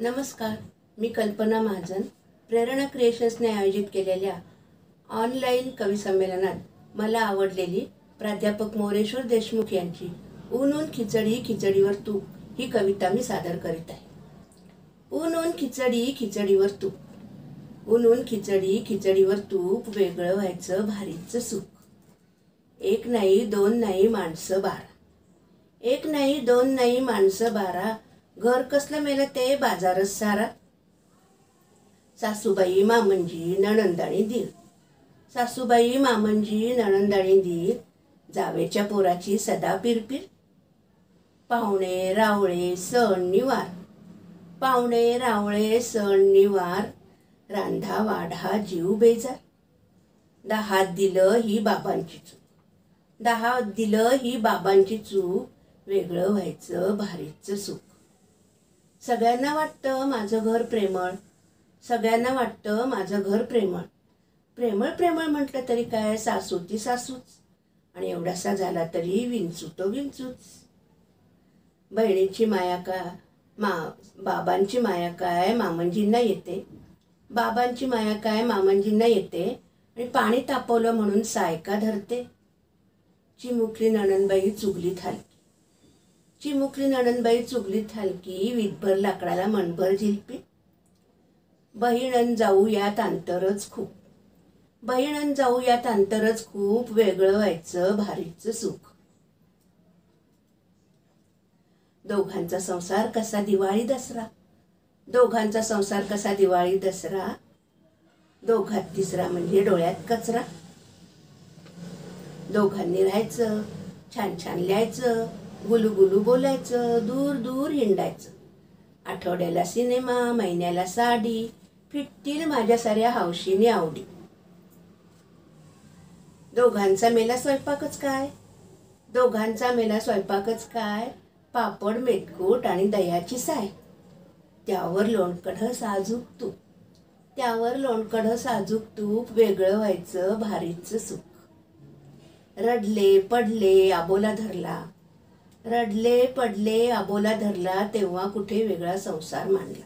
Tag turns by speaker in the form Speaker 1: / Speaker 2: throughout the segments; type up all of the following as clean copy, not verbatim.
Speaker 1: नमस्कार, मी कल्पना महाजन. प्रेरणा क्रिएशन्सने आयोजित केलेल्या ऑनलाईन कवी संमेलनात मला आवडलेली प्राध्यापक मोरेश्वर देशमुख यांची ऊन ऊन खिचडी खिचडीवर तूप ही कविता मी सादर करीत आहे. ऊन ऊन खिचडी खिचडीवर तूप, ऊन ऊन खिचडी खिचडीवर तूप, वेगळं व्हायचं भारीचं सुख. एक नाही दोन नाही माणसं बारा, एक नाही दोन नाही माणसं बारा, घर कसलं मेलं ते बाजारच सारा. सासूबाई मामंजी नणंदाणी दीर, सासूबाई मामंजी नणंदाणी दीर, जावेच्या पोराची सदा पिरपिर. पाहुणे रावळे सण निवार, पाहुणे रावळे सण निवार, रांधा वाढा जीव बेजार. दहात दिलं ही बाबांची चूक, दहात दिलं ही बाबांची चूक, वेगळं व्हायचं भारीचं सुख. सगळ्यांना वाटतं माझं घर प्रेमळ, सगळ्यांना वाटतं माझं घर प्रेमळ. प्रेमळ प्रेमळ म्हटलं तरी काय, सासू ती सासूच, आणि एवढासा झाला तरी विंचू तो विंचूच. बहिणीची माया का बाबांची माया काय मामंजींना येते, बाबांची माया काय मामंजींना येते, आणि पाणी तापवलं म्हणून सायका धरते. चिमुकली नणंदबाई चुगलीत हलकी, चिमुकली नणंदबाई चुगलीत हलकी, वीटभर लाकडाला मनभर झिलपी. बहिणन जाऊ यात अंतरच खूप, बहिणन जाऊ यात अंतरच खूप, वेगळं व्हायचं भारीचं सुख. दोघांचा संसार कसा दिवाळी दसरा, दोघांचा संसार कसा दिवाळी दसरा, दोघात तिसरा म्हणजे डोळ्यात कचरा. दोघांनी राहायचं, छान छान लिहायचं, गुलुगुलू बोलायचं, दूर दूर हिंडायचं. आठवड्याला सिनेमा, महिन्याला साडी, फिटतील माझ्या साऱ्या हौशीने आवडी. दोघांचा मेला स्वयंपाकच काय, दोघांचा मेला स्वयंपाकच काय, पापड मेटकूट आणि दह्याची साय. त्यावर लोणकढं साजूक तूप, त्यावर लोणकढं साजूक तूप, वेगळं व्हायचं भारीचं सुख. रडले पडले आबोला धरला, रडले पडले आबोला धरला, तेव्हा कुठे वेगळा संसार मांडला.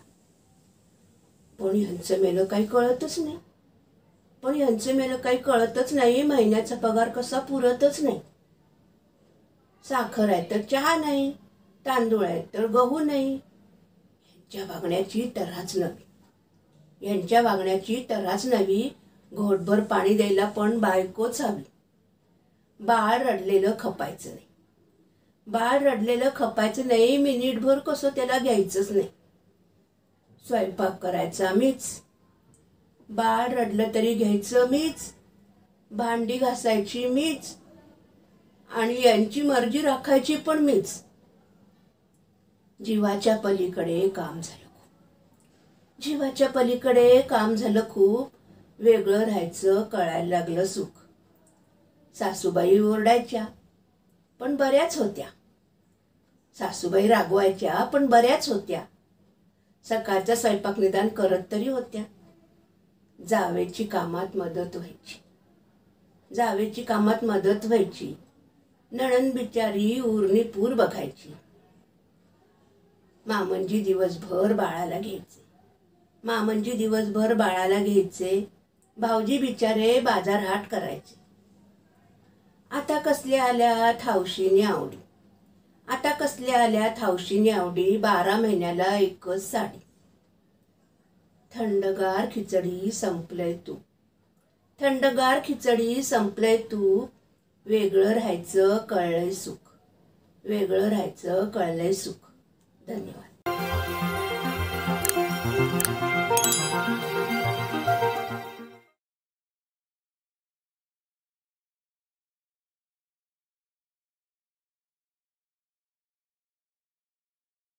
Speaker 1: पण ह्यांचं मेलं काही कळतच नाही, पण ह्यांचं मेलं काही कळतच नाही, महिन्याचा पगार कसा पुरतच नाही. साखर आहे तर चहा नाही, तांदूळ आहे तर गहू नाही. यांच्या वागण्याची तऱ्हाच नवी, यांच्या वागण्याची तऱ्हाच नवी, घोटभर पाणी द्यायला पण बायकोच हवी. बाळ रडलेलं खपायचं नाही, बाळ रडलेलं खपायचं नाही, मिनिटभर कसं त्याला घ्यायचंच नाही. स्वयंपाक करायचा मीच, बाळ रडलं तरी घ्यायचं मीच, भांडी घासायची मीच, आणि यांची मर्जी राखायची पण मीच. जीवाच्या पलीकडे काम झालं खूप, जीवाच्या पलीकडे काम झालं खूप, वेगळं राहायचं कळायला लागलं सुख. सासूबाई ओरडायच्या पण बऱ्याच होत्या, सासूबाई रागवायच्या पण बऱ्याच होत्या. सकाळचा स्वयंपाक निदान करत तरी होत्या. जावेची कामात मदत व्हायची, जावेची कामात मदत व्हायची. नणंद बिचारी उरणी पूर बघायची. मामंजी दिवसभर बाळाला घ्यायचे, मामंजी दिवसभर बाळाला घ्यायचे. भाऊजी बिचारे बाजार हाट करायचे. आता कसल्या आल्यात हौशीने आवडी, आता कसल्या आल्यात हौशीने आवडी, 12 महिन्याला एकच साडी. थंडगार खिचडी संपलंय तूप, थंडगार खिचडी संपलंय तूप, वेगळं राहायचं कळलंय सुख, वेगळं राहायचं कळलंय सुख. धन्यवाद.